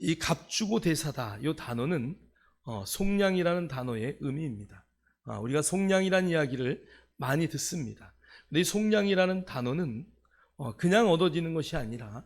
이 값주고 대사다, 이 단어는 속량이라는 단어의 의미입니다. 우리가 속량이라는 이야기를 많이 듣습니다. 근데 이 속량이라는 단어는 그냥 얻어지는 것이 아니라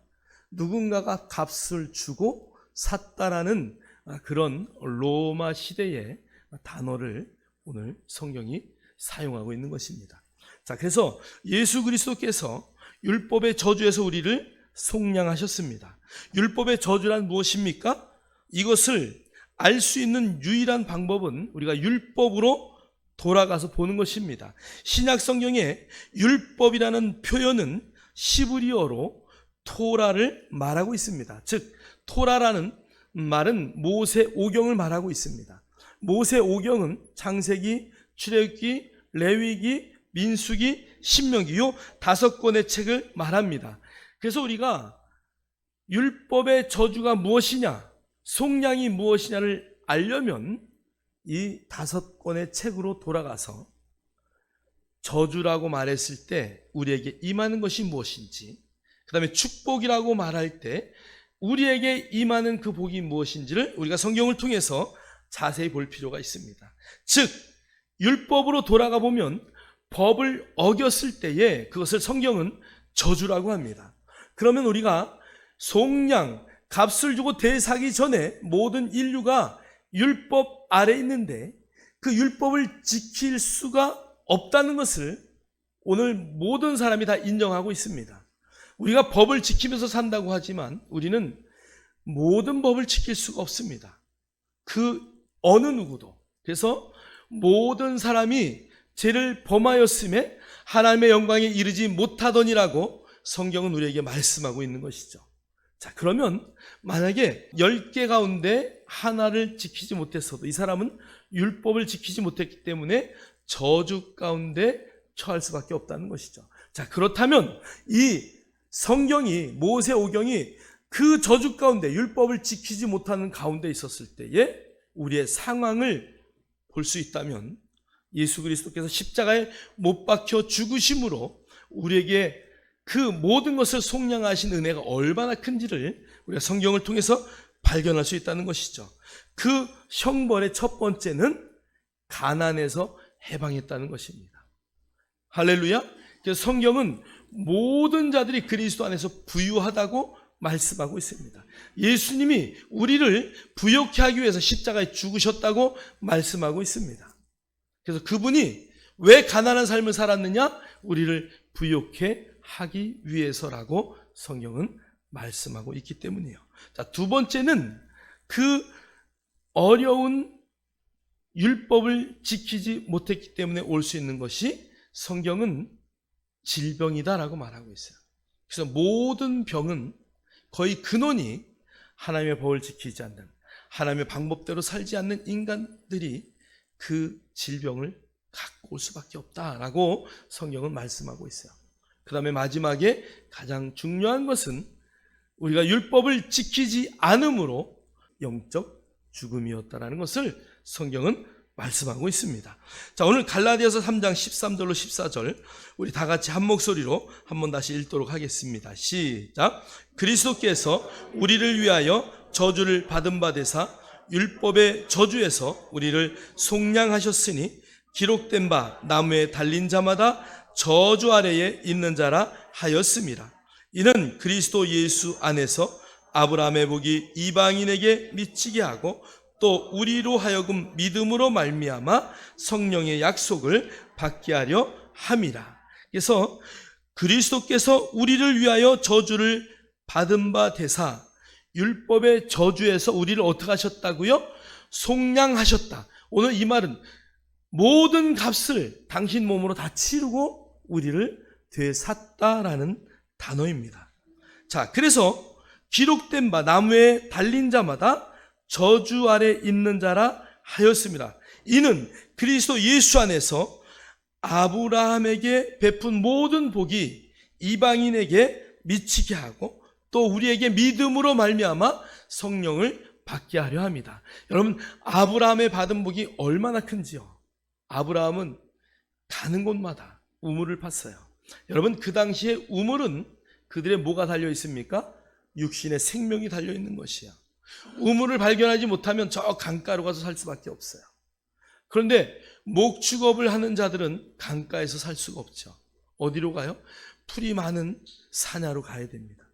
누군가가 값을 주고 샀다라는 그런 로마 시대의 단어를 오늘 성경이 사용하고 있는 것입니다. 자, 그래서 예수 그리스도께서 율법의 저주에서 우리를 속량하셨습니다. 율법의 저주란 무엇입니까? 이것을 알 수 있는 유일한 방법은 우리가 율법으로 돌아가서 보는 것입니다. 신약 성경에 율법이라는 표현은 시브리어로 토라를 말하고 있습니다. 즉 토라라는 말은 모세 오경을 말하고 있습니다. 모세 오경은 창세기, 출애굽기, 레위기, 민수기, 신명기 이 5권의 책을 말합니다. 그래서 우리가 율법의 저주가 무엇이냐, 속량이 무엇이냐를 알려면 이 5권의 책으로 돌아가서 저주라고 말했을 때 우리에게 임하는 것이 무엇인지, 그 다음에 축복이라고 말할 때 우리에게 임하는 그 복이 무엇인지를 우리가 성경을 통해서 자세히 볼 필요가 있습니다. 즉 율법으로 돌아가 보면 법을 어겼을 때에 그것을 성경은 저주라고 합니다. 그러면 우리가 속량, 값을 주고 대사기 전에 모든 인류가 율법 아래 있는데 그 율법을 지킬 수가 없다는 것을 오늘 모든 사람이 다 인정하고 있습니다. 우리가 법을 지키면서 산다고 하지만 우리는 모든 법을 지킬 수가 없습니다. 그 어느 누구도. 그래서 모든 사람이 죄를 범하였음에 하나님의 영광에 이르지 못하더니라고 성경은 우리에게 말씀하고 있는 것이죠. 자, 그러면 만약에 10개 가운데 하나를 지키지 못했어도 이 사람은 율법을 지키지 못했기 때문에 저주 가운데 처할 수밖에 없다는 것이죠. 자, 그렇다면 이 성경이, 모세 오경이 그 저주 가운데 율법을 지키지 못하는 가운데 있었을 때에 우리의 상황을 볼 수 있다면 예수 그리스도께서 십자가에 못 박혀 죽으심으로 우리에게 그 모든 것을 속량하신 은혜가 얼마나 큰지를 우리가 성경을 통해서 발견할 수 있다는 것이죠. 그 형벌의 첫 번째는 가난에서 해방했다는 것입니다. 할렐루야. 그래서 성경은 모든 자들이 그리스도 안에서 부유하다고 말씀하고 있습니다. 예수님이 우리를 부욕케 하기 위해서 십자가에 죽으셨다고 말씀하고 있습니다. 그래서 그분이 왜 가난한 삶을 살았느냐? 우리를 부욕케 하기 위해서라고 성경은 말씀하고 있기 때문이에요. 자, 두 번째는 그 어려운 율법을 지키지 못했기 때문에 올 수 있는 것이 성경은 질병이다라고 말하고 있어요. 그래서 모든 병은 거의 근원이 하나님의 법을 지키지 않는, 하나님의 방법대로 살지 않는 인간들이 그 질병을 갖고 올 수밖에 없다라고 성경은 말씀하고 있어요. 그 다음에 마지막에 가장 중요한 것은 우리가 율법을 지키지 않음으로 영적 죽음이었다라는 것을 성경은 말씀하고 있습니다. 자, 오늘 갈라디아서 3장 13절로 14절 우리 다 같이 한 목소리로 한번 다시 읽도록 하겠습니다. 시작. 그리스도께서 우리를 위하여 저주를 받은 바 되사 율법의 저주에서 우리를 속량하셨으니 기록된 바 나무에 달린 자마다 저주 아래에 있는 자라 하였습니다. 이는 그리스도 예수 안에서 아브라함의 복이 이방인에게 미치게 하고 또 우리로 하여금 믿음으로 말미암아 성령의 약속을 받게 하려 함이라. 그래서 그리스도께서 우리를 위하여 저주를 받은 바 되사 율법의 저주에서 우리를 어떻게 하셨다고요? 속량하셨다. 오늘 이 말은 모든 값을 당신 몸으로 다 치르고 우리를 되샀다라는 단어입니다. 자, 그래서 기록된 바 나무에 달린 자마다 저주 아래 있는 자라 하였습니다. 이는 그리스도 예수 안에서 아브라함에게 베푼 모든 복이 이방인에게 미치게 하고 또 우리에게 믿음으로 말미암아 성령을 받게 하려 합니다. 여러분, 아브라함의 받은 복이 얼마나 큰지요. 아브라함은 가는 곳마다 우물을 팠어요. 여러분, 그 당시에 우물은 그들의 뭐가 달려 있습니까? 육신의 생명이 달려 있는 것이야. 우물을 발견하지 못하면 저 강가로 가서 살 수밖에 없어요. 그런데 목축업을 하는 자들은 강가에서 살 수가 없죠. 어디로 가요? 풀이 많은 산야로 가야 됩니다.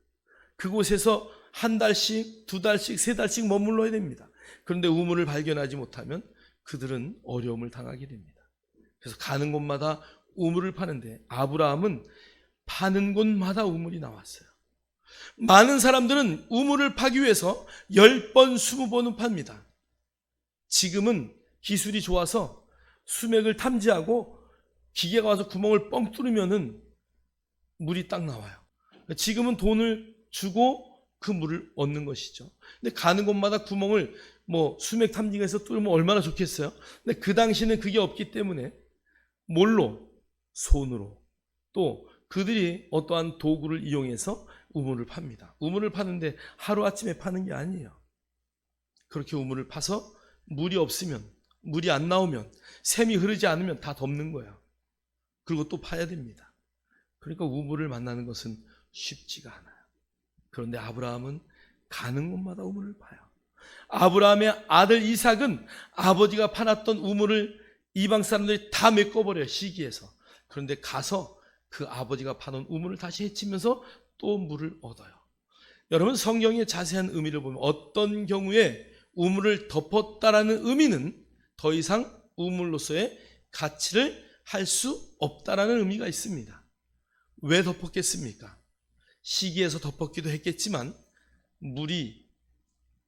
그곳에서 한 달씩, 두 달씩, 세 달씩 머물러야 됩니다. 그런데 우물을 발견하지 못하면 그들은 어려움을 당하게 됩니다. 그래서 가는 곳마다 우물을 파는데 아브라함은 파는 곳마다 우물이 나왔어요. 많은 사람들은 우물을 파기 위해서 10번, 20번은 팝니다. 지금은 기술이 좋아서 수맥을 탐지하고 기계가 와서 구멍을 뻥 뚫으면은 물이 딱 나와요. 지금은 돈을 주고 그 물을 얻는 것이죠. 근데 가는 곳마다 구멍을 수맥 탐지기에서 뚫으면 얼마나 좋겠어요. 근데 그 당시는 그게 없기 때문에 뭘로? 손으로. 또 그들이 어떠한 도구를 이용해서 우물을 팝니다. 우물을 파는데 하루아침에 파는 게 아니에요. 그렇게 우물을 파서 물이 없으면, 물이 안 나오면, 샘이 흐르지 않으면 다 덮는 거예요. 그리고 또 파야 됩니다. 그러니까 우물을 만나는 것은 쉽지가 않아요. 그런데 아브라함은 가는 곳마다 우물을 파요. 아브라함의 아들 이삭은 아버지가 파놨던 우물을 이방 사람들이 다 메꿔버려요. 시기에서. 그런데 가서 그 아버지가 파놓은 우물을 다시 헤치면서 또 물을 얻어요. 여러분, 성경의 자세한 의미를 보면 어떤 경우에 우물을 덮었다라는 의미는 더 이상 우물로서의 가치를 할 수 없다라는 의미가 있습니다. 왜 덮었겠습니까? 시기에서 덮었기도 했겠지만 물이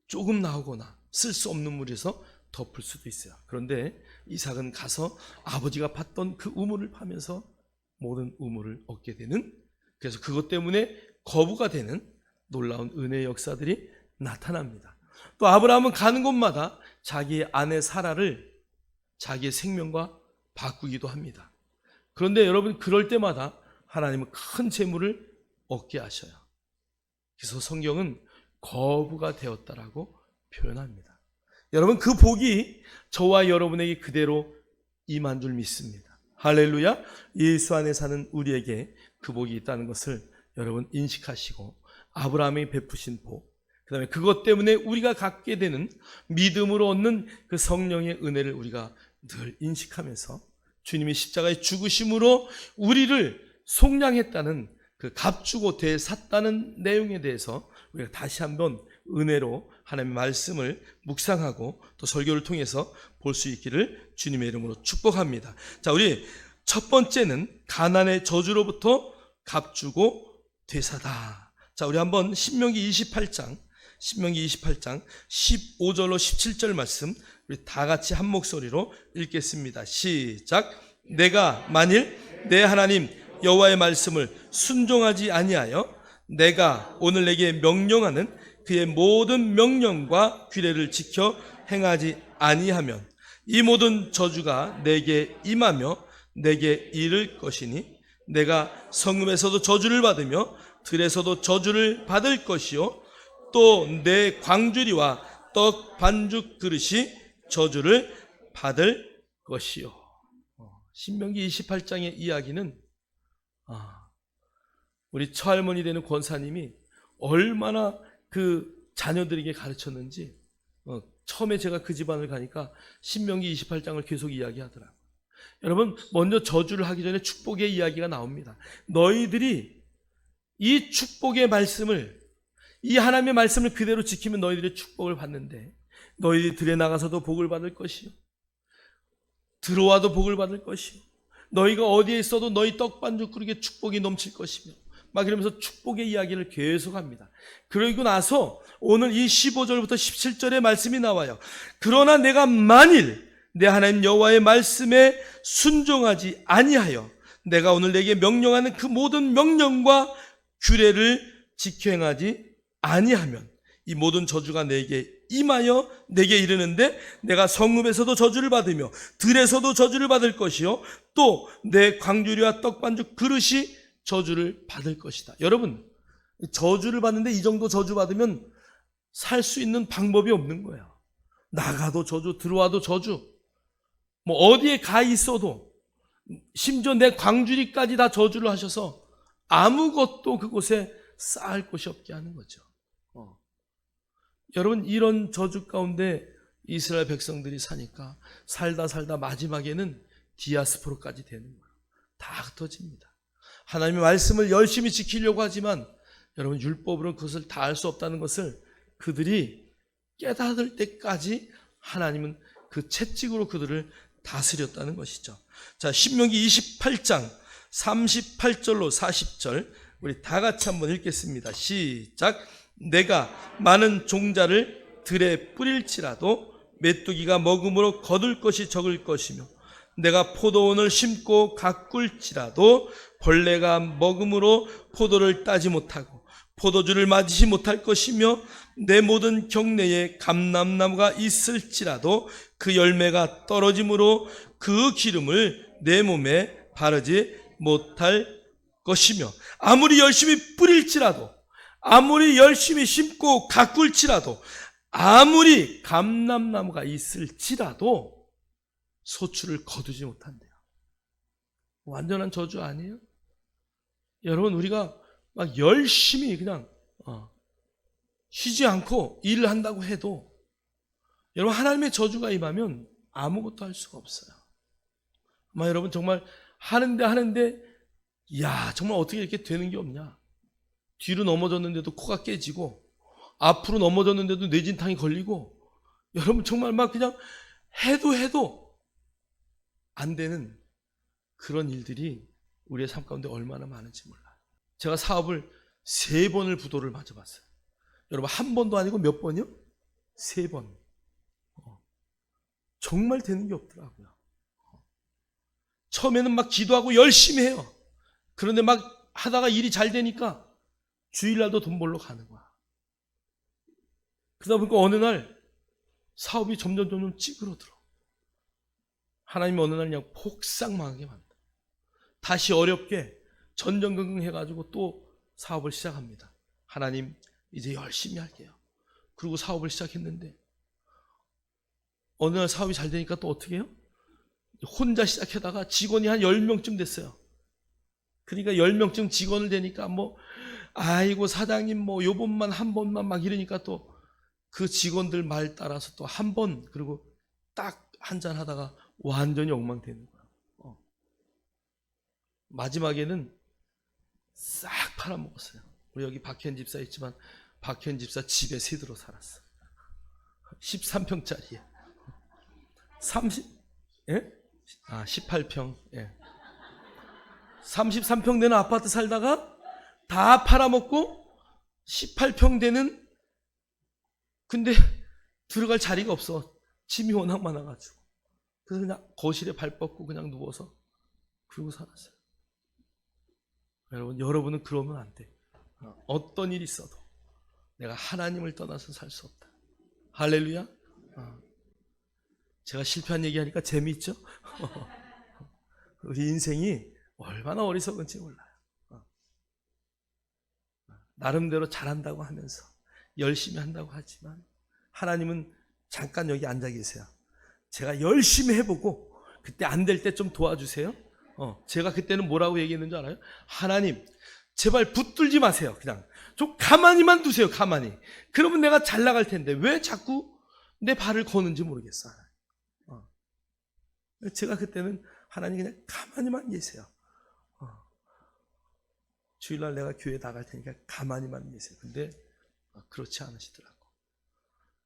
조금 나오거나 쓸 수 없는 물에서 덮을 수도 있어요. 그런데 이삭은 가서 아버지가 팠던 그 우물을 파면서 모든 우물을 얻게 되는, 그래서 그것 때문에 거부가 되는 놀라운 은혜의 역사들이 나타납니다. 또 아브라함은 가는 곳마다 자기의 아내 사라를 자기의 생명과 바꾸기도 합니다. 그런데 여러분, 그럴 때마다 하나님은 큰 재물을 얻게 하셔요. 그래서 성경은 거부가 되었다라고 표현합니다. 여러분, 그 복이 저와 여러분에게 그대로 임한 줄 믿습니다. 할렐루야. 예수 안에 사는 우리에게 그 복이 있다는 것을 여러분 인식하시고, 아브라함이 베푸신 복, 그 다음에 그것 때문에 우리가 갖게 되는 믿음으로 얻는 그 성령의 은혜를 우리가 늘 인식하면서 주님이 십자가의 죽으심으로 우리를 속량했다는, 그 값주고 되샀다는 내용에 대해서 우리가 다시 한번 은혜로 하나님의 말씀을 묵상하고 또 설교를 통해서 볼 수 있기를 주님의 이름으로 축복합니다. 자, 우리 첫 번째는 가난의 저주로부터 값주고 되사다. 자, 우리 한번 신명기 28장 15절로 17절 말씀 우리 다 같이 한 목소리로 읽겠습니다. 시작. 내가 만일 내 하나님 여호와의 말씀을 순종하지 아니하여 내가 오늘 내게 명령하는 그의 모든 명령과 규례를 지켜 행하지 아니하면 이 모든 저주가 내게 임하며 내게 이를 것이니 내가 성읍에서도 저주를 받으며 들에서도 저주를 받을 것이요 또 내 광주리와 떡 반죽 그릇이 저주를 받을 것이요. 신명기 28장의 이야기는 우리 처할머니 되는 권사님이 얼마나 그 자녀들에게 가르쳤는지, 처음에 제가 그 집안을 가니까 신명기 28장을 계속 이야기하더라고요. 여러분, 먼저 저주를 하기 전에 축복의 이야기가 나옵니다. 너희들이 이 축복의 말씀을, 이 하나님의 말씀을 그대로 지키면 너희들의 축복을 받는데 너희들이 들에 나가서도 복을 받을 것이요 들어와도 복을 받을 것이요 너희가 어디에 있어도 너희 떡반죽 그릇에 축복이 넘칠 것이며 막 이러면서 축복의 이야기를 계속합니다. 그러고 나서 오늘 이 15절부터 17절의 말씀이 나와요. 그러나 내가 만일 내 하나님 여호와의 말씀에 순종하지 아니하여 내가 오늘 내게 명령하는 그 모든 명령과 규례를 지켜 행하지 아니하면 이 모든 저주가 내게 임하여 내게 이르는데 내가 성읍에서도 저주를 받으며 들에서도 저주를 받을 것이요 또 내 광주리와 떡반죽 그릇이 저주를 받을 것이다. 여러분, 저주를 받는데 이 정도 저주 받으면 살 수 있는 방법이 없는 거예요. 나가도 저주, 들어와도 저주, 어디에 가 있어도, 심지어 내 광주리까지 다 저주를 하셔서 아무것도 그곳에 쌓을 곳이 없게 하는 거죠. 여러분, 이런 저주 가운데 이스라엘 백성들이 사니까 살다 마지막에는 디아스포라까지 되는 거예요. 다 흩어집니다. 하나님의 말씀을 열심히 지키려고 하지만 여러분, 율법으로는 그것을 다 할 수 없다는 것을 그들이 깨달을 때까지 하나님은 그 채찍으로 그들을 다스렸다는 것이죠. 자, 신명기 28장 38절로 40절 우리 다 같이 한번 읽겠습니다. 시작. 내가 많은 종자를 들에 뿌릴지라도 메뚜기가 먹음으로 거둘 것이 적을 것이며 내가 포도원을 심고 가꿀지라도 벌레가 먹음으로 포도를 따지 못하고 포도주를 마시지 못할 것이며 내 모든 경내에 감람나무가 있을지라도 그 열매가 떨어짐으로 그 기름을 내 몸에 바르지 못할 것이며 아무리 열심히 뿌릴지라도 아무리 열심히 심고 가꿀지라도 아무리 감람나무가 있을지라도 소출을 거두지 못한대요. 완전한 저주 아니에요? 여러분, 우리가 막 열심히 그냥 쉬지 않고 일을 한다고 해도 여러분, 하나님의 저주가 임하면 아무것도 할 수가 없어요. 아마 여러분 정말 하는데 야, 정말 어떻게 이렇게 되는 게 없냐. 뒤로 넘어졌는데도 코가 깨지고 앞으로 넘어졌는데도 뇌진탕이 걸리고 여러분 정말 막 그냥 해도 안 되는 그런 일들이 우리의 삶 가운데 얼마나 많은지 몰라요. 제가 사업을 3번을 부도를 맞아봤어요. 여러분, 한 번도 아니고 몇 번이요? 3번. 정말 되는 게 없더라고요. 처음에는 막 기도하고 열심히 해요. 그런데 막 하다가 일이 잘 되니까 주일날도 돈 벌러 가는 거야. 그러다 보니까 어느 날 사업이 점점 찌그러들어. 하나님이 어느 날 그냥 폭삭 망하게 만들어. 다시 어렵게 전전긍긍 해가지고 또 사업을 시작합니다. 하나님, 이제 열심히 할게요. 그리고 사업을 시작했는데 어느 날 사업이 잘 되니까 또 어떻게 해요? 혼자 시작하다가 직원이 한 10명쯤 됐어요. 그러니까 10명쯤 직원을 되니까 아이고 사장님 요번만 한 번만 막 이러니까 또 그 직원들 말 따라서 또 한 번, 그리고 딱 한잔 하다가 완전히 엉망되는 거야. 마지막에는 싹 팔아먹었어요. 우리 여기 박현 집사 있지만 박현 집사 집에 새들어 살았어. 13평짜리에 18평. 예. 33평 되는 아파트 살다가 다 팔아먹고 18평 되는, 근데 들어갈 자리가 없어. 짐이 워낙 많아가지고. 그래서 그냥 거실에 발 뻗고 그냥 누워서 그러고 살았어요. 여러분은 그러면 안 돼. 어떤 일이 있어도 내가 하나님을 떠나서 살 수 없다. 할렐루야. 제가 실패한 얘기하니까 재미있죠? 우리 인생이 얼마나 어리석은지 몰라요. 나름대로 잘한다고 하면서 열심히 한다고 하지만 하나님은 잠깐 여기 앉아 계세요. 제가 열심히 해보고 그때 안 될 때 좀 도와주세요. 제가 그때는 뭐라고 얘기했는지 알아요? 하나님, 제발 붙들지 마세요. 그냥 좀 가만히만 두세요. 가만히. 그러면 내가 잘 나갈 텐데 왜 자꾸 내 발을 거는지 모르겠어. 제가 그때는 하나님 그냥 가만히만 계세요. 주일날 내가 교회 나갈 테니까 가만히만 계세요. 근데 그렇지 않으시더라고.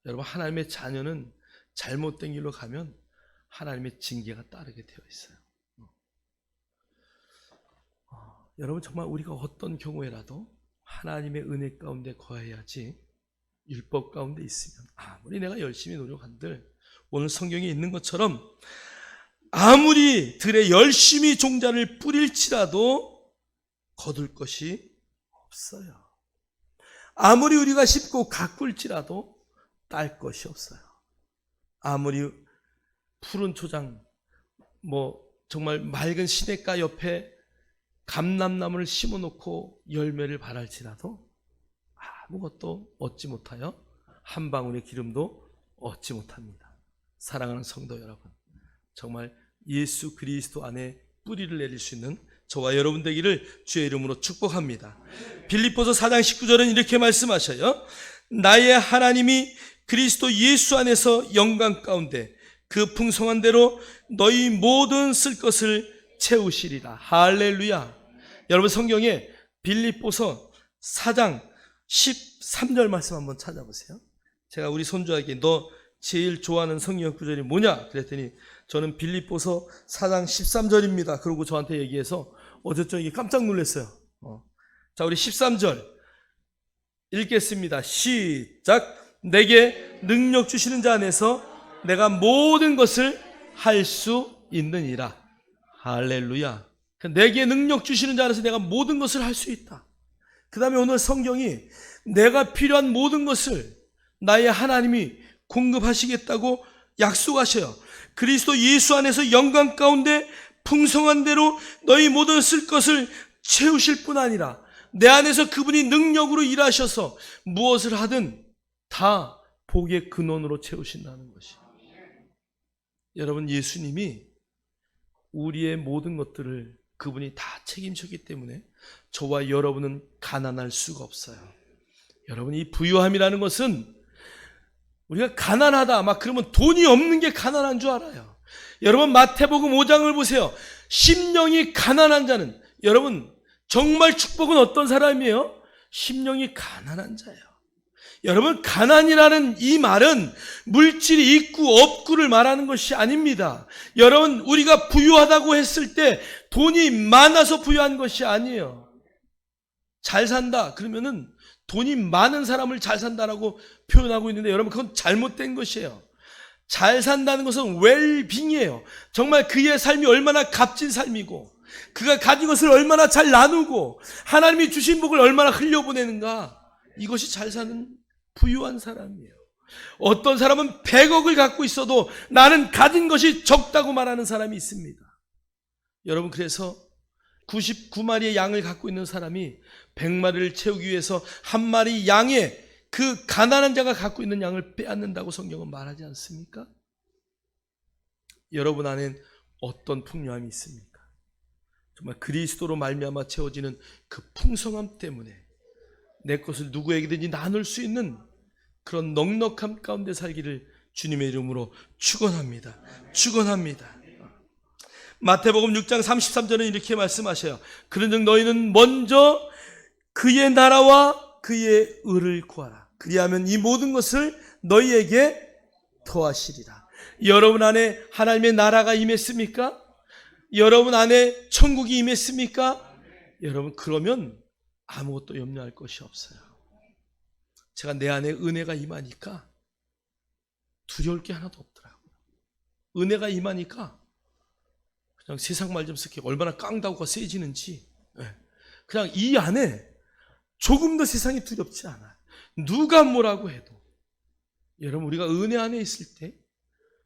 여러분, 하나님의 자녀는 잘못된 길로 가면 하나님의 징계가 따르게 되어 있어요. 여러분, 정말 우리가 어떤 경우에라도 하나님의 은혜 가운데 거해야지 율법 가운데 있으면 아무리 내가 열심히 노력한들 오늘 성경에 있는 것처럼 아무리 들에 열심히 종자를 뿌릴지라도 거둘 것이 없어요. 아무리 우리가 심고 가꿀지라도 딸 것이 없어요. 아무리 푸른 초장, 정말 맑은 시냇가 옆에 감람나무를 심어놓고 열매를 발할지라도 아무것도 얻지 못하여 한 방울의 기름도 얻지 못합니다. 사랑하는 성도 여러분, 정말 예수 그리스도 안에 뿌리를 내릴 수 있는 저와 여러분 되기를 주의 이름으로 축복합니다. 빌립보서 4장 19절은 이렇게 말씀하셔요. 나의 하나님이 그리스도 예수 안에서 영광 가운데 그 풍성한 대로 너희 모든 쓸 것을 채우시리라. 할렐루야. 여러분 성경에 빌립보서 4장 13절 말씀 한번 찾아보세요. 제가 우리 손주에게 너 제일 좋아하는 성경 구절이 뭐냐 그랬더니 저는 빌립보서 4장 13절입니다. 그러고 저한테 얘기해서 어제 저녁에 깜짝 놀랐어요. 자, 우리 13절 읽겠습니다. 시작. 내게 능력 주시는 자 안에서 내가 모든 것을 할 수 있느니라. 할렐루야. 내게 능력 주시는 자 안에서 내가 모든 것을 할 수 있다. 그 다음에 오늘 성경이 내가 필요한 모든 것을 나의 하나님이 공급하시겠다고 약속하셔요. 그리스도 예수 안에서 영광 가운데 풍성한 대로 너희 모든 쓸 것을 채우실 뿐 아니라 내 안에서 그분이 능력으로 일하셔서 무엇을 하든 다 복의 근원으로 채우신다는 것이. 여러분, 예수님이 우리의 모든 것들을 그분이 다 책임졌기 때문에 저와 여러분은 가난할 수가 없어요. 여러분, 이 부유함이라는 것은 우리가 가난하다 막 그러면 돈이 없는 게 가난한 줄 알아요. 여러분, 마태복음 5장을 보세요. 심령이 가난한 자는, 여러분 정말 축복은 어떤 사람이에요? 심령이 가난한 자예요. 여러분, 가난이라는 이 말은 물질이 있고 없고를 말하는 것이 아닙니다. 여러분, 우리가 부유하다고 했을 때 돈이 많아서 부유한 것이 아니에요. 잘 산다 그러면은 돈이 많은 사람을 잘 산다라고 표현하고 있는데 여러분, 그건 잘못된 것이에요. 잘 산다는 것은 웰빙이에요. 정말 그의 삶이 얼마나 값진 삶이고 그가 가진 것을 얼마나 잘 나누고 하나님이 주신 복을 얼마나 흘려보내는가, 이것이 잘 사는 부유한 사람이에요. 어떤 사람은 100억을 갖고 있어도 나는 가진 것이 적다고 말하는 사람이 있습니다. 여러분, 그래서 99마리의 양을 갖고 있는 사람이 100마리를 채우기 위해서 한 마리 양의 그 가난한 자가 갖고 있는 양을 빼앗는다고 성경은 말하지 않습니까? 여러분 안엔 어떤 풍요함이 있습니까? 정말 그리스도로 말미암아 채워지는 그 풍성함 때문에 내 것을 누구에게든지 나눌 수 있는 그런 넉넉함 가운데 살기를 주님의 이름으로 축원합니다. 축원합니다. 마태복음 6장 33절은 이렇게 말씀하셔요. 그런즉 너희는 먼저 그의 나라와 그의 의를 구하라. 그리하면 이 모든 것을 너희에게 더하시리라. 여러분 안에 하나님의 나라가 임했습니까? 여러분 안에 천국이 임했습니까? 여러분, 그러면 아무것도 염려할 것이 없어요. 제가 내 안에 은혜가 임하니까 두려울 게 하나도 없더라고요. 은혜가 임하니까 그냥 세상 말 좀 쓸게요. 얼마나 깡다구가 세지는지. 그냥 이 안에 조금 더 세상이 두렵지 않아요. 누가 뭐라고 해도. 여러분, 우리가 은혜 안에 있을 때,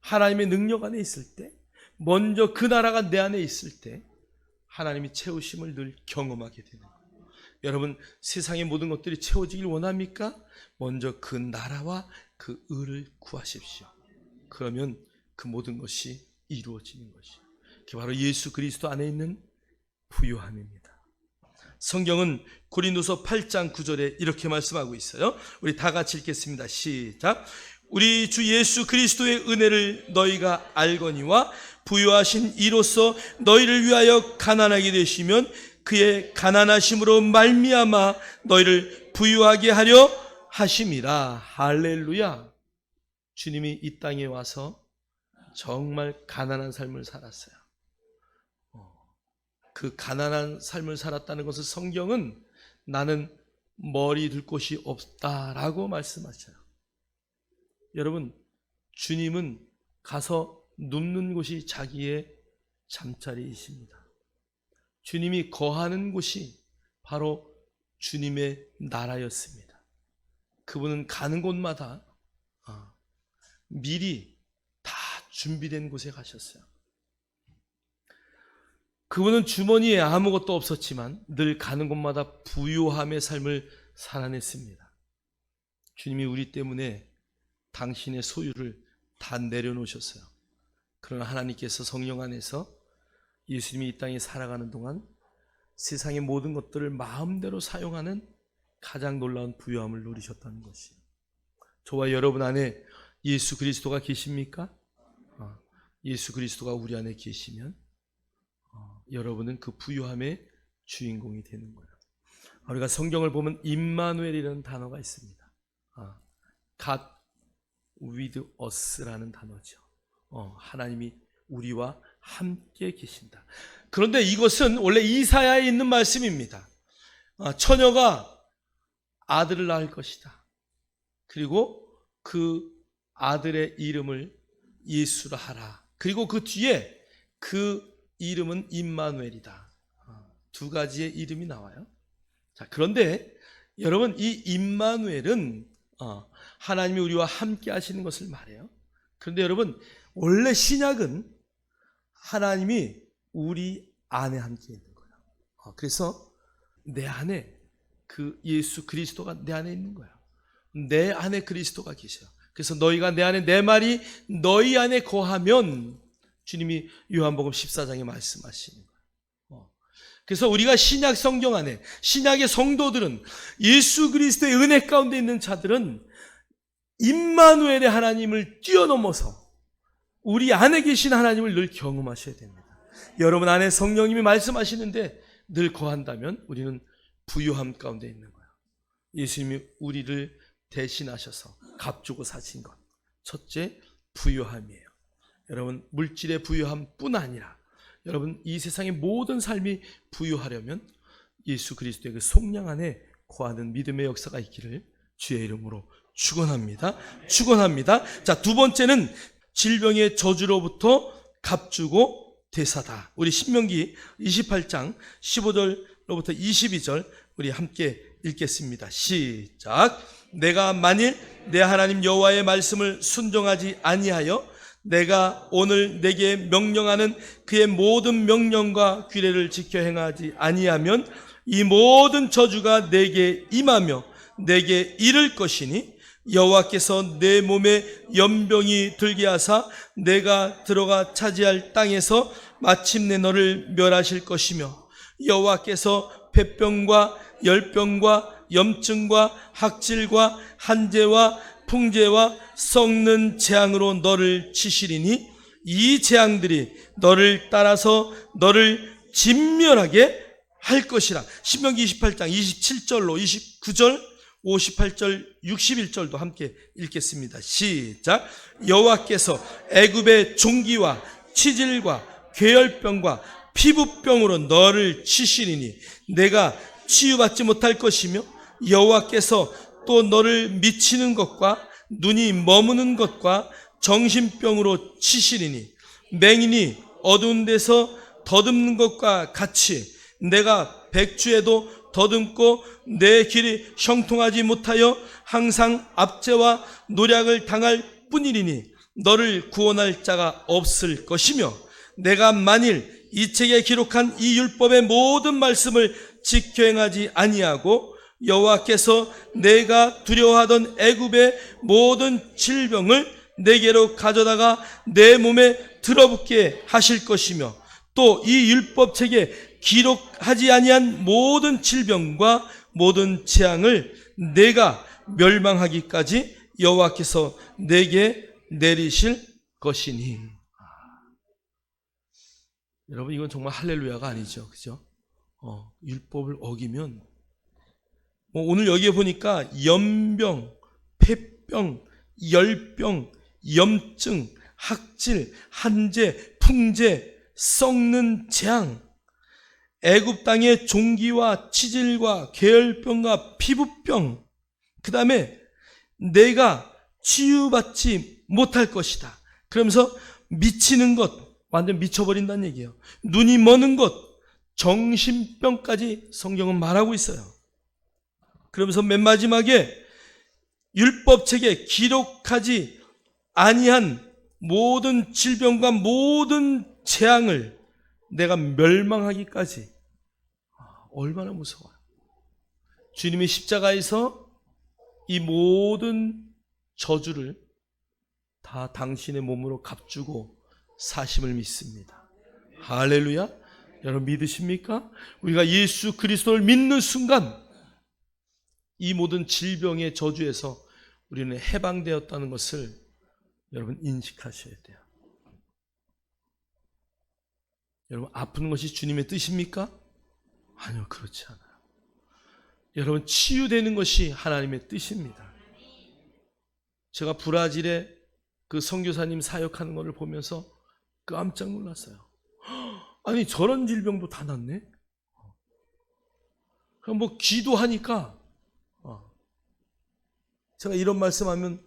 하나님의 능력 안에 있을 때, 먼저 그 나라가 내 안에 있을 때 하나님이 채우심을 늘 경험하게 되는 거예요. 여러분, 세상의 모든 것들이 채워지길 원합니까? 먼저 그 나라와 그 의를 구하십시오. 그러면 그 모든 것이 이루어지는 것이에요. 그게 바로 예수 그리스도 안에 있는 부유함입니다. 성경은 고린도서 8장 9절에 이렇게 말씀하고 있어요. 우리 다 같이 읽겠습니다. 시작. 우리 주 예수 그리스도의 은혜를 너희가 알거니와 부유하신 이로써 너희를 위하여 가난하게 되시면 그의 가난하심으로 말미암아 너희를 부유하게 하려 하심이라. 할렐루야. 주님이 이 땅에 와서 정말 가난한 삶을 살았어요. 그 가난한 삶을 살았다는 것을 성경은 나는 머리 둘 곳이 없다라고 말씀하셔요. 여러분, 주님은 가서 눕는 곳이 자기의 잠자리이십니다. 주님이 거하는 곳이 바로 주님의 나라였습니다. 그분은 가는 곳마다 미리 다 준비된 곳에 가셨어요. 그분은 주머니에 아무것도 없었지만 늘 가는 곳마다 부유함의 삶을 살아냈습니다. 주님이 우리 때문에 당신의 소유를 다 내려놓으셨어요. 그러나 하나님께서 성령 안에서 예수님이 이 땅에 살아가는 동안 세상의 모든 것들을 마음대로 사용하는 가장 놀라운 부유함을 누리셨다는 것이에요. 저와 여러분 안에 예수 그리스도가 계십니까? 예수 그리스도가 우리 안에 계시면 여러분은 그 부유함의 주인공이 되는 거예요. 우리가 성경을 보면 임마누엘이라는 단어가 있습니다. God with us라는 단어죠. 하나님이 우리와 함께 계신다. 그런데 이것은 원래 이사야에 있는 말씀입니다. 처녀가 아들을 낳을 것이다. 그리고 그 아들의 이름을 예수라 하라. 그리고 그 뒤에 그 이름은 임마누엘이다. 두 가지의 이름이 나와요. 자, 그런데 여러분, 이 임마누엘은 하나님이 우리와 함께 하시는 것을 말해요. 그런데 여러분, 원래 신약은 하나님이 우리 안에 함께 있는 거예요. 그래서 내 안에 그 예수 그리스도가 내 안에 있는 거예요. 내 안에 그리스도가 계셔요. 그래서 너희가 내 안에, 내 말이 너희 안에 거하면, 주님이 요한복음 14장에 말씀하시는 거예요. 그래서 우리가 신약 성경 안에, 신약의 성도들은, 예수 그리스도의 은혜 가운데 있는 자들은 임마누엘의 하나님을 뛰어넘어서 우리 안에 계신 하나님을 늘 경험하셔야 됩니다. 여러분 안에 성령님이 말씀하시는데 늘 거한다면 우리는 부유함 가운데 있는 거예요. 예수님이 우리를 대신하셔서 값주고 사신 것, 첫째 부유함이에요. 여러분, 물질의 부유함뿐 아니라 여러분 이 세상의 모든 삶이 부유하려면 예수 그리스도의 그 속량 안에 거하는 믿음의 역사가 있기를 주의 이름으로 축원합니다. 축원합니다. 자, 두 번째는 질병의 저주로부터 값주고 되사다. 우리 신명기 28장 15절로부터 22절 우리 함께 읽겠습니다. 시작. 내가 만일 내 하나님 여호와의 말씀을 순종하지 아니하여 내가 오늘 내게 명령하는 그의 모든 명령과 규례를 지켜 행하지 아니하면 이 모든 저주가 내게 임하며 내게 이를 것이니 여호와께서 내 몸에 연병이 들게 하사 내가 들어가 차지할 땅에서 마침내 너를 멸하실 것이며 여호와께서 폐병과 열병과 염증과 학질과 한재와 풍재와 썩는 재앙으로 너를 치시리니 이 재앙들이 너를 따라서 너를 진멸하게 할 것이라. 신명기 28장 27절로 29절 58절 61절도 함께 읽겠습니다. 시작. 여호와께서 애굽의 종기와 치질과 괴열병과 피부병으로 너를 치시리니 내가 치유받지 못할 것이며 여호와께서 또 너를 미치는 것과 눈이 머무는 것과 정신병으로 치시리니 맹인이 어두운 데서 더듬는 것과 같이 내가 백주에도 더듬고 내 길이 형통하지 못하여 항상 압제와 노략을 당할 뿐이니 너를 구원할 자가 없을 것이며 내가 만일 이 책에 기록한 이 율법의 모든 말씀을 지켜 행하지 아니하고 여호와께서 내가 두려워하던 애굽의 모든 질병을 내게로 가져다가 내 몸에 들어붙게 하실 것이며 또 이 율법책에 기록하지 아니한 모든 질병과 모든 재앙을 내가 멸망하기까지 여호와께서 내게 내리실 것이니. 여러분, 이건 정말 할렐루야가 아니죠, 그죠? 율법을 어기면 오늘 여기에 보니까 연병, 폐병, 열병, 염증, 학질, 한재, 풍재, 썩는 재앙, 애굽 땅의 종기와 치질과 계열병과 피부병, 그 다음에 내가 치유받지 못할 것이다. 그러면서 미치는 것, 완전 미쳐버린다는 얘기예요. 눈이 머는 것, 정신병까지 성경은 말하고 있어요. 그러면서 맨 마지막에 율법책에 기록하지 아니한 모든 질병과 모든 재앙을 내가 멸망하기까지. 얼마나 무서워요. 주님이 십자가에서 이 모든 저주를 다 당신의 몸으로 값주고 사심을 믿습니다. 할렐루야. 여러분 믿으십니까? 우리가 예수 그리스도를 믿는 순간 이 모든 질병의 저주에서 우리는 해방되었다는 것을 여러분 인식하셔야 돼요. 여러분, 아픈 것이 주님의 뜻입니까? 아니요, 그렇지 않아요. 여러분, 치유되는 것이 하나님의 뜻입니다. 제가 브라질에 그 선교사님 사역하는 것을 보면서 깜짝 놀랐어요. 아니, 저런 질병도 다 낫네? 그럼 뭐 기도하니까, 제가 이런 말씀하면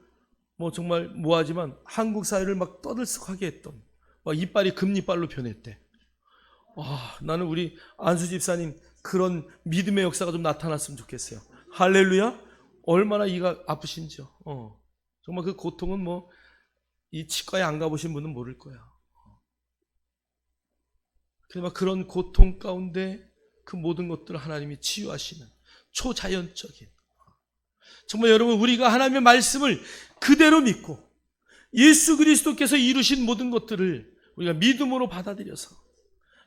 뭐 정말 뭐하지만 한국 사회를 막 떠들썩하게 했던, 막 이빨이 금이빨로 변했대. 나는 우리 안수 집사님 그런 믿음의 역사가 좀 나타났으면 좋겠어요. 할렐루야. 얼마나 이가 아프신지요. 정말 그 고통은 뭐 이 치과에 안 가보신 분은 모를 거야. 그러나 그런 고통 가운데 그 모든 것들을 하나님이 치유하시는 초자연적인, 정말 여러분, 우리가 하나님의 말씀을 그대로 믿고 예수 그리스도께서 이루신 모든 것들을 우리가 믿음으로 받아들여서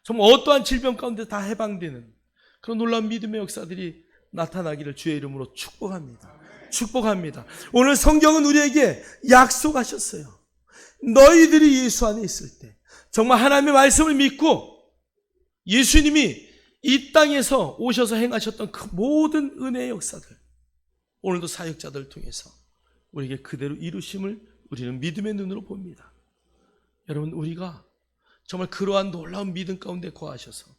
정말 어떠한 질병 가운데 다 해방되는 그런 놀라운 믿음의 역사들이 나타나기를 주의 이름으로 축복합니다. 축복합니다. 오늘 성경은 우리에게 약속하셨어요. 너희들이 예수 안에 있을 때 정말 하나님의 말씀을 믿고 예수님이 이 땅에서 오셔서 행하셨던 그 모든 은혜의 역사들, 오늘도 사역자들을 통해서 우리에게 그대로 이루심을 우리는 믿음의 눈으로 봅니다. 여러분, 우리가 정말 그러한 놀라운 믿음 가운데 거하셔서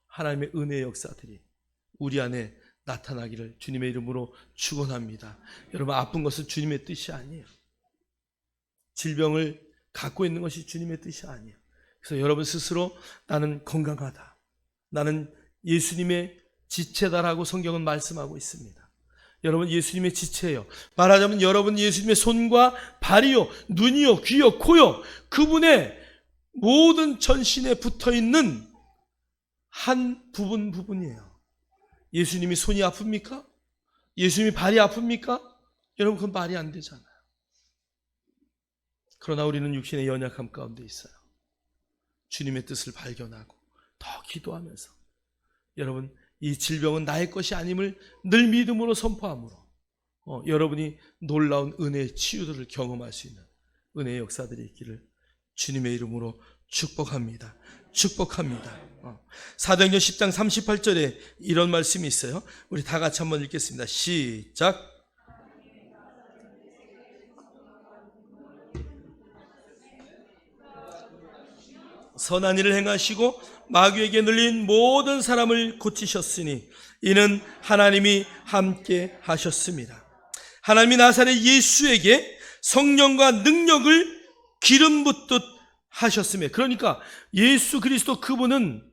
하나님의 은혜의 역사들이 우리 안에 나타나기를 주님의 이름으로 축원합니다. 여러분, 아픈 것은 주님의 뜻이 아니에요. 질병을 갖고 있는 것이 주님의 뜻이 아니에요. 그래서 여러분 스스로 나는 건강하다, 나는 예수님의 지체다라고 성경은 말씀하고 있습니다. 여러분, 예수님의 지체예요. 말하자면 여러분 예수님의 손과 발이요, 눈이요, 귀요, 코요, 그분의 모든 전신에 붙어있는 한 부분이에요. 예수님이 손이 아픕니까? 예수님이 발이 아픕니까? 여러분, 그건 말이 안 되잖아요. 그러나 우리는 육신의 연약함 가운데 있어요. 주님의 뜻을 발견하고 더 기도하면서 여러분, 이 질병은 나의 것이 아님을 늘 믿음으로 선포함으로 여러분이 놀라운 은혜의 치유들을 경험할 수 있는 은혜의 역사들이 있기를 주님의 이름으로 축복합니다. 축복합니다. 사도행전 10장 38절에 이런 말씀이 있어요. 우리 다 같이 한번 읽겠습니다. 시작. 선한 일을 행하시고 마귀에게 눌린 모든 사람을 고치셨으니 이는 하나님이 함께 하셨습니다. 하나님이 나사렛 예수에게 성령과 능력을 기름 붓듯 하셨으며, 그러니까 예수 그리스도 그분은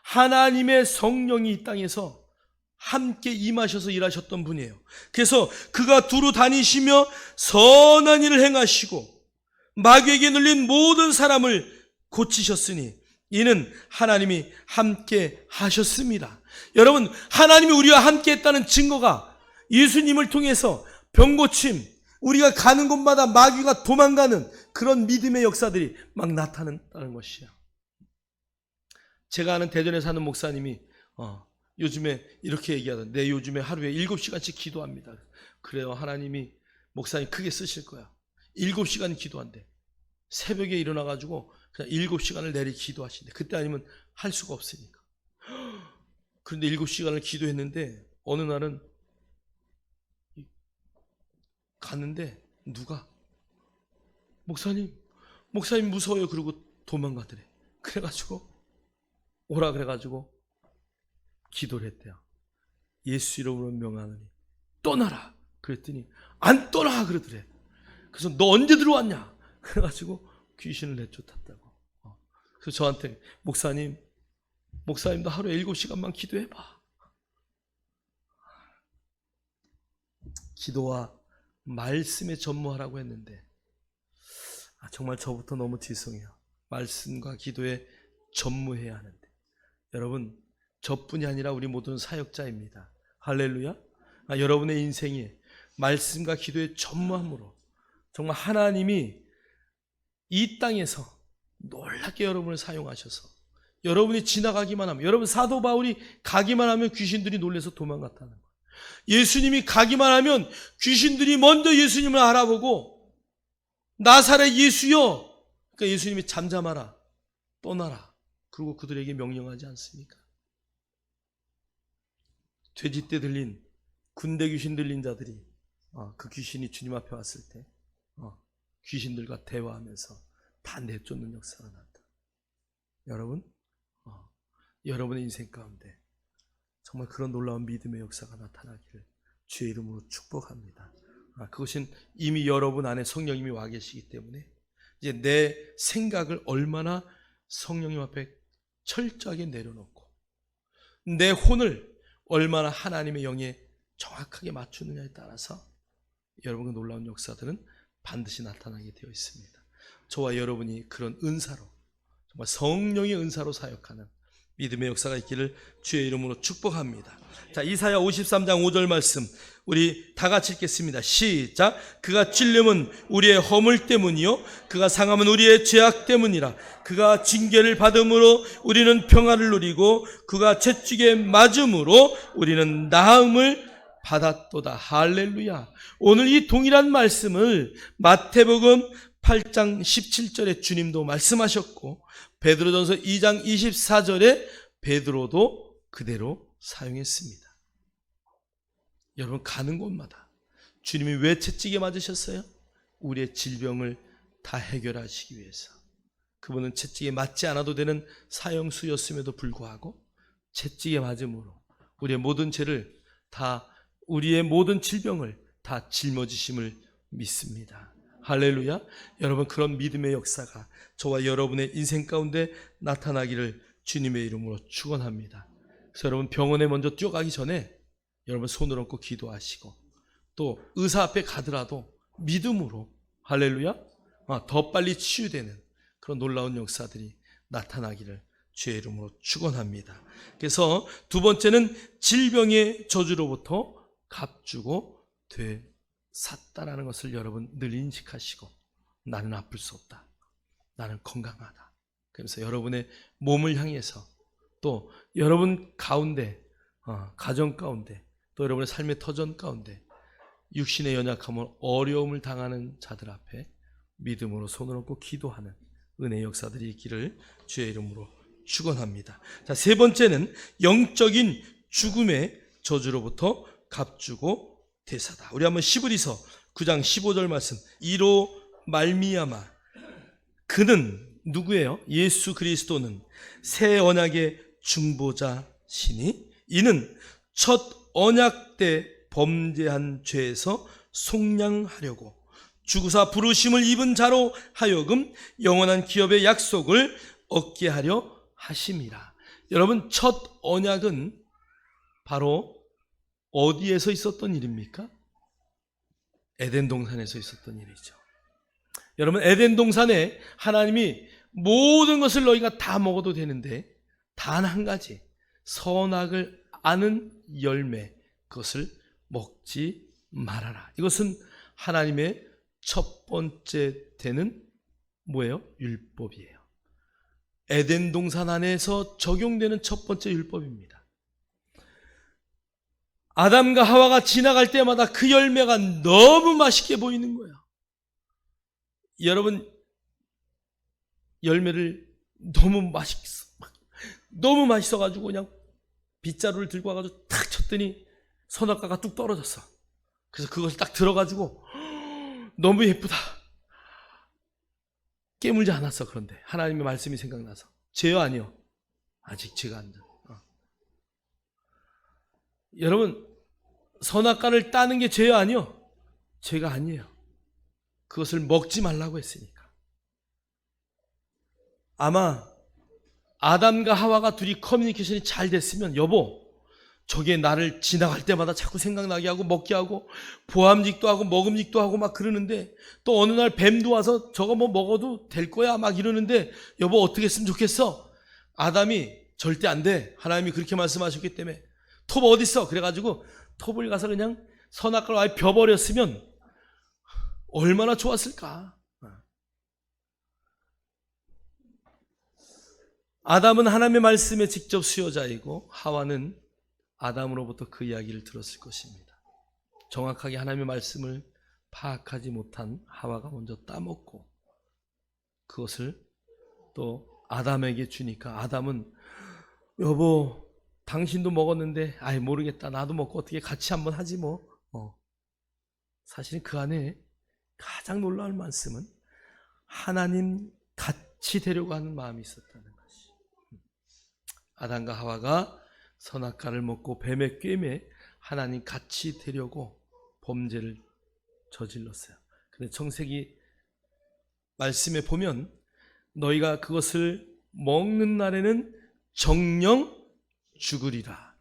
하나님의 성령이 이 땅에서 함께 임하셔서 일하셨던 분이에요. 그래서 그가 두루 다니시며 선한 일을 행하시고 마귀에게 눌린 모든 사람을 고치셨으니 이는 하나님이 함께 하셨습니다. 여러분, 하나님이 우리와 함께 했다는 증거가 예수님을 통해서 병고침, 우리가 가는 곳마다 마귀가 도망가는 그런 믿음의 역사들이 막 나타난다는 것이에요. 제가 아는 대전에 사는 목사님이 요즘에 이렇게 얘기하던데, 내 요즘에 하루에 7시간씩 기도합니다. 그래요, 하나님이 목사님 크게 쓰실 거야. 7시간 기도한대. 새벽에 일어나가지고 그냥 7시간을 내리 기도하신대. 그때 아니면 할 수가 없으니까. 그런데 7시간을 기도했는데 어느 날은 갔는데 누가 목사님 무서워요 그러고 도망가더래. 그래가지고 오라 그래가지고 기도를 했대요. 예수 이름으로 명하노니 떠나라 그랬더니 안 떠나 그러더래. 그래서 너 언제 들어왔냐 그래가지고 귀신을 내쫓았다고. 그래서 저한테 목사님도 하루에 7시간만 기도해봐. 기도와 말씀에 전무하라고 했는데 정말 저부터 너무 죄송해요. 말씀과 기도에 전무해야 하는데, 여러분 저뿐이 아니라 우리 모두는 사역자입니다. 할렐루야. 여러분의 인생에 말씀과 기도에 전무함으로 정말 하나님이 이 땅에서 놀랍게 여러분을 사용하셔서 여러분이 지나가기만 하면, 여러분 사도 바울이 가기만 하면 귀신들이 놀라서 도망갔다는 거예요. 예수님이 가기만 하면 귀신들이 먼저 예수님을 알아보고 나사렛 예수여, 그러니까 예수님이 잠잠하라, 떠나라, 그리고 그들에게 명령하지 않습니까? 돼지떼 들린, 군대 귀신 들린 자들이 그 귀신이 주님 앞에 왔을 때 귀신들과 대화하면서 다 내쫓는 역사가 난다. 여러분, 여러분의 인생 가운데 정말 그런 놀라운 믿음의 역사가 나타나기를 주의 이름으로 축복합니다. 그것은 이미 여러분 안에 성령님이 와 계시기 때문에 이제 내 생각을 얼마나 성령님 앞에 철저하게 내려놓고 내 혼을 얼마나 하나님의 영에 정확하게 맞추느냐에 따라서 여러분의 놀라운 역사들은 반드시 나타나게 되어 있습니다. 저와 여러분이 그런 은사로, 정말 성령의 은사로 사역하는 믿음의 역사가 있기를 주의 이름으로 축복합니다. 자, 이사야 53장 5절 말씀 우리 다 같이 읽겠습니다. 시작. 그가 찔림은 우리의 허물 때문이요 그가 상함은 우리의 죄악 때문이라. 그가 징계를 받음으로 우리는 평화를 누리고 그가 채찍에 맞음으로 우리는 나음을 받았도다. 할렐루야. 오늘 이 동일한 말씀을 마태복음 8장 17절에 주님도 말씀하셨고 베드로전서 2장 24절에 베드로도 그대로 사용했습니다. 여러분, 가는 곳마다 주님이 왜 채찍에 맞으셨어요? 우리의 질병을 다 해결하시기 위해서. 그분은 채찍에 맞지 않아도 되는 사형수였음에도 불구하고 채찍에 맞음으로 우리의 모든 죄를 다, 우리의 모든 질병을 다 짊어지심을 믿습니다. 할렐루야. 여러분, 그런 믿음의 역사가 저와 여러분의 인생 가운데 나타나기를 주님의 이름으로 축원합니다. 그래서 여러분, 병원에 먼저 뛰어가기 전에 여러분 손을 얹고 기도하시고, 또 의사 앞에 가더라도 믿음으로, 할렐루야, 더 빨리 치유되는 그런 놀라운 역사들이 나타나기를 주의 이름으로 축원합니다. 그래서 두 번째는 질병의 저주로부터 값주고 되샀다라는 것을 여러분 늘 인식하시고, 나는 아플 수 없다, 나는 건강하다. 그래서 여러분의 몸을 향해서, 또 여러분 가운데, 가정 가운데, 또 여러분의 삶의 터전 가운데 육신의 연약함을, 어려움을 당하는 자들 앞에 믿음으로 손을 얹고 기도하는 은혜의 역사들이 있기를 주의 이름으로 축원합니다. 자, 세 번째는 영적인 죽음의 저주로부터 값주고 되사다. 우리 한번 시브리서 9장 15절 말씀. 이로 말미암아 그는 누구예요? 예수 그리스도는 새 언약의 중보자시니 이는 첫 언약 때 범죄한 죄에서 속량하려고 주구사 부르심을 입은 자로 하여금 영원한 기업의 약속을 얻게 하려 하심이라. 여러분, 첫 언약은 바로 어디에서 있었던 일입니까? 에덴 동산에서 있었던 일이죠. 여러분, 에덴 동산에 하나님이 모든 것을 너희가 다 먹어도 되는데 단 한 가지, 선악을 아는 열매, 그것을 먹지 말아라. 이것은 하나님의 첫 번째 되는 뭐예요? 율법이에요. 에덴 동산 안에서 적용되는 첫 번째 율법입니다. 아담과 하와가 지나갈 때마다 그 열매가 너무 맛있게 보이는 거예요. 여러분, 열매를 너무 맛있어가지고 그냥 빗자루를 들고 와가지고 탁 쳤더니 선악과가 뚝 떨어졌어. 그래서 그것을 딱 들어가지고 너무 예쁘다, 깨물지 않았어. 그런데 하나님의 말씀이 생각나서. 죄요? 아니요? 아직 죄가 안 돼. 여러분, 선악과를 따는 게 죄요? 아니요? 죄가 아니에요. 그것을 먹지 말라고 했으니까. 아마 아담과 하와가 둘이 커뮤니케이션이 잘 됐으면, 여보, 저게 나를 지나갈 때마다 자꾸 생각나게 하고 먹게 하고 보암직도 하고 먹음직도 하고 막 그러는데, 또 어느 날 뱀도 와서 저거 뭐 먹어도 될 거야 막 이러는데, 여보 어떻게 했으면 좋겠어? 아담이 절대 안 돼, 하나님이 그렇게 말씀하셨기 때문에. 톱 어딨어? 그래가지고 톱을 가서 그냥 선악과를 아예 벼버렸으면 얼마나 좋았을까. 아담은 하나님의 말씀의 직접 수요자이고 하와는 아담으로부터 그 이야기를 들었을 것입니다. 정확하게 하나님의 말씀을 파악하지 못한 하와가 먼저 따먹고 그것을 또 아담에게 주니까 아담은 여보 당신도 먹었는데 아이 모르겠다 나도 먹고 어떻게 같이 한번 하지 뭐. 사실은 그 안에 가장 놀라운 말씀은 하나님 같이 되려고 하는 마음이 있었다는 것이. 아담과 하와가 선악과를 먹고 뱀의 꾀임에 하나님 같이 되려고 범죄를 저질렀어요. 근데 청세기 말씀에 보면 너희가 그것을 먹는 날에는 정령 죽으리라.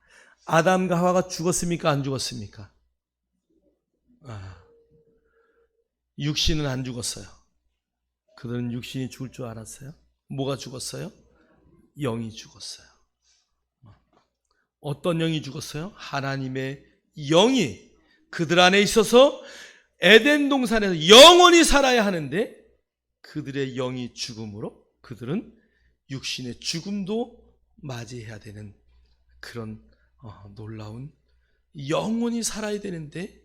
아담과 하와가 죽었습니까? 안 죽었습니까? 육신은 안 죽었어요. 그들은 육신이 죽을 줄 알았어요. 뭐가 죽었어요? 영이 죽었어요. 어떤 영이 죽었어요? 하나님의 영이 그들 안에 있어서 에덴 동산에서 영원히 살아야 하는데 그들의 영이 죽음으로 그들은 육신의 죽음도 맞이해야 되는 그런 놀라운 영원히 살아야 되는데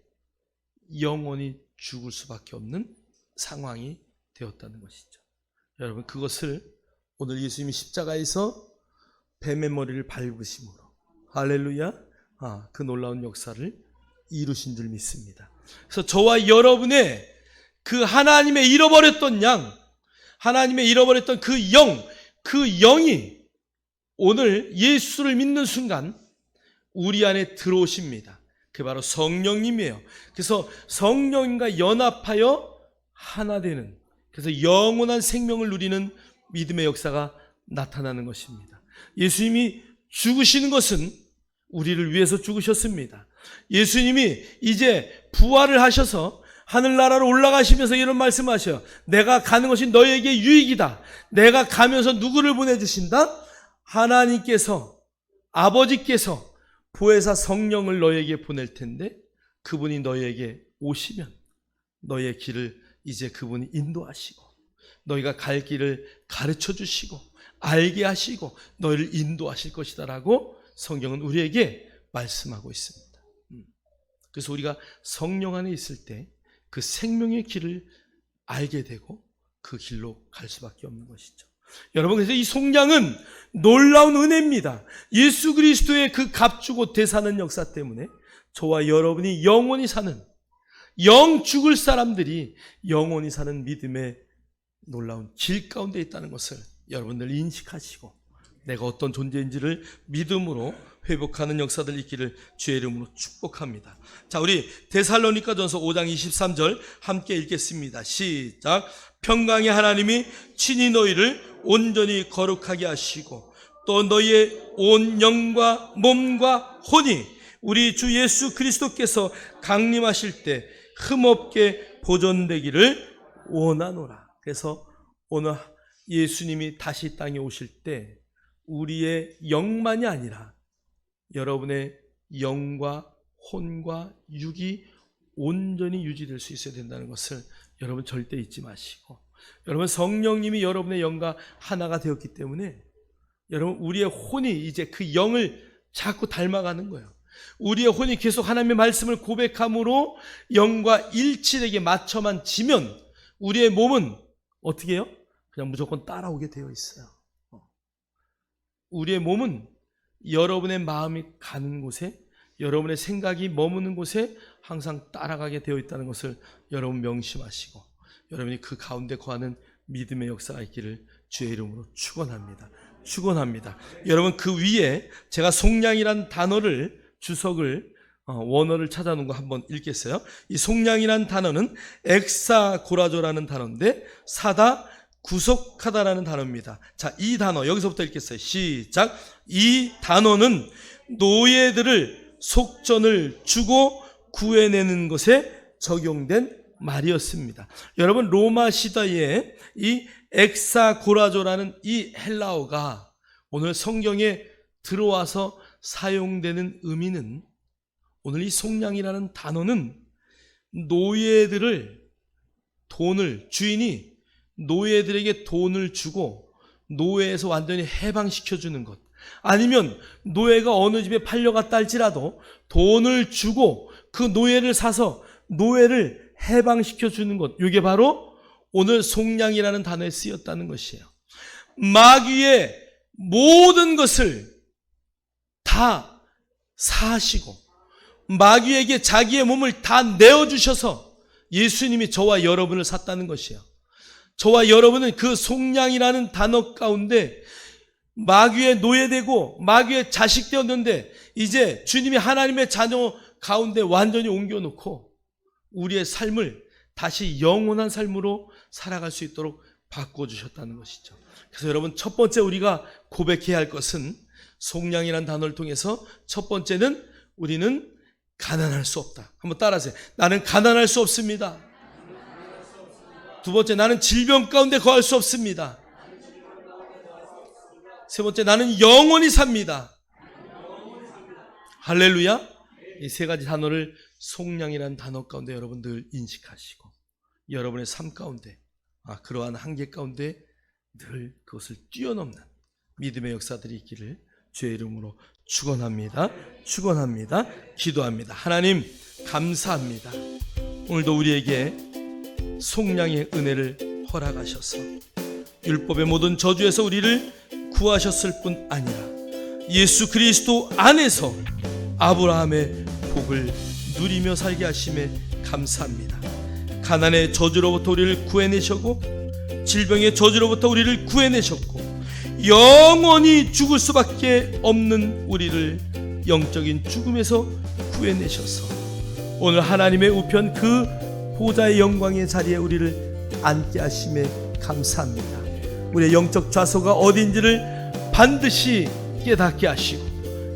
영원히 죽을 수밖에 없는 상황이 되었다는 것이죠. 여러분 그것을 오늘 예수님이 십자가에서 뱀의 머리를 밟으심으로 할렐루야 그 놀라운 역사를 이루신 줄 믿습니다. 그래서 저와 여러분의 그 하나님의 잃어버렸던 양, 하나님의 잃어버렸던 그 영이 오늘 예수를 믿는 순간 우리 안에 들어오십니다. 그게 바로 성령님이에요. 그래서 성령과 연합하여 하나 되는, 그래서 영원한 생명을 누리는 믿음의 역사가 나타나는 것입니다. 예수님이 죽으시는 것은 우리를 위해서 죽으셨습니다. 예수님이 이제 부활을 하셔서 하늘나라로 올라가시면서 이런 말씀하셔요. 내가 가는 것이 너에게 유익이다. 내가 가면서 누구를 보내주신다? 하나님께서, 아버지께서 보혜사 성령을 너에게 보낼 텐데 그분이 너에게 오시면 너의 길을 이제 그분이 인도하시고 너희가 갈 길을 가르쳐 주시고 알게 하시고 너희를 인도하실 것이다 라고 성경은 우리에게 말씀하고 있습니다. 그래서 우리가 성령 안에 있을 때 그 생명의 길을 알게 되고 그 길로 갈 수밖에 없는 것이죠. 여러분, 그래서 이 속량은 놀라운 은혜입니다. 예수 그리스도의 그 값주고 대사는 역사 때문에 저와 여러분이 영원히 사는, 영 죽을 사람들이 영원히 사는 믿음의 놀라운 길 가운데 있다는 것을 여러분들 인식하시고 내가 어떤 존재인지를 믿음으로 회복하는 역사들 있기를 주의 이름으로 축복합니다. 자, 우리 데살로니가전서 5장 23절 함께 읽겠습니다. 시작. 평강의 하나님이 친히 너희를 온전히 거룩하게 하시고 또 너희의 온 영과 몸과 혼이 우리 주 예수 그리스도께서 강림하실 때 흠없게 보존되기를 원하노라. 그래서 오늘 예수님이 다시 땅에 오실 때 우리의 영만이 아니라 여러분의 영과 혼과 육이 온전히 유지될 수 있어야 된다는 것을 여러분 절대 잊지 마시고, 여러분 성령님이 여러분의 영과 하나가 되었기 때문에 여러분 우리의 혼이 이제 그 영을 자꾸 닮아가는 거예요. 우리의 혼이 계속 하나님의 말씀을 고백함으로 영과 일치되게 맞춰만 지면 우리의 몸은 어떻게 해요? 그냥 무조건 따라오게 되어 있어요. 우리의 몸은 여러분의 마음이 가는 곳에, 여러분의 생각이 머무는 곳에 항상 따라가게 되어 있다는 것을 여러분 명심하시고 여러분이 그 가운데 거하는 믿음의 역사가 있기를 주의 이름으로 축원합니다. 축원합니다. 여러분 그 위에 제가 속량이란 단어를 주석을 원어를 찾아놓은 거 한번 읽겠어요. 이 속량이란 단어는 엑사고라조라는 단어인데 사다 구속하다라는 단어입니다. 자, 이 단어 여기서부터 읽겠어요. 시작. 이 단어는 노예들을 속전을 주고 구해내는 것에 적용된 말이었습니다. 여러분 로마 시대에 이 엑사고라조라는 이 헬라어가 오늘 성경에 들어와서 사용되는 의미는, 오늘 이 속량이라는 단어는 노예들을, 돈을, 주인이 노예들에게 돈을 주고 노예에서 완전히 해방시켜주는 것, 아니면 노예가 어느 집에 팔려갔다 할지라도 돈을 주고 그 노예를 사서 노예를 해방시켜 주는 것, 이게 바로 오늘 속량이라는 단어에 쓰였다는 것이에요. 마귀의 모든 것을 다 사하시고 마귀에게 자기의 몸을 다 내어주셔서 예수님이 저와 여러분을 샀다는 것이에요. 저와 여러분은 그 속량이라는 단어 가운데 마귀의 노예되고 마귀의 자식 되었는데 이제 주님이 하나님의 자녀 가운데 완전히 옮겨놓고 우리의 삶을 다시 영원한 삶으로 살아갈 수 있도록 바꿔주셨다는 것이죠. 그래서 여러분, 첫 번째 우리가 고백해야 할 것은 속량이라는 단어를 통해서 첫 번째는 우리는 가난할 수 없다. 한번 따라하세요. 나는 가난할 수 없습니다. 두 번째, 나는 질병 가운데 거할 수 없습니다. 세 번째, 나는 영원히 삽니다. 할렐루야. 이 세 가지 단어를 속량이라는 단어 가운데 여러분들 인식하시고 여러분의 삶 가운데 그러한 한계 가운데 늘 그것을 뛰어넘는 믿음의 역사들이 있기를 주의 이름으로 축원합니다. 축원합니다. 기도합니다. 하나님 감사합니다. 오늘도 우리에게 속량의 은혜를 허락하셔서 율법의 모든 저주에서 우리를 구하셨을 뿐 아니라 예수 그리스도 안에서 아브라함의 복을 누리며 살게 하심에 감사합니다. 가난의 저주로부터 우리를 구해내셨고 질병의 저주로부터 우리를 구해내셨고 영원히 죽을 수밖에 없는 우리를 영적인 죽음에서 구해내셔서 오늘 하나님의 우편 그 보좌의 영광의 자리에 우리를 앉게 하심에 감사합니다. 우리의 영적 좌소가 어딘지를 반드시 깨닫게 하시고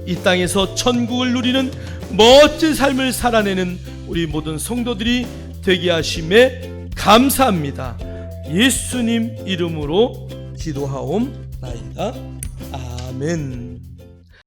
이 땅에서 천국을 누리는 멋진 삶을 살아내는 우리 모든 성도들이 되게 하심에 감사합니다. 예수님 이름으로 기도하옵나이다. 아멘.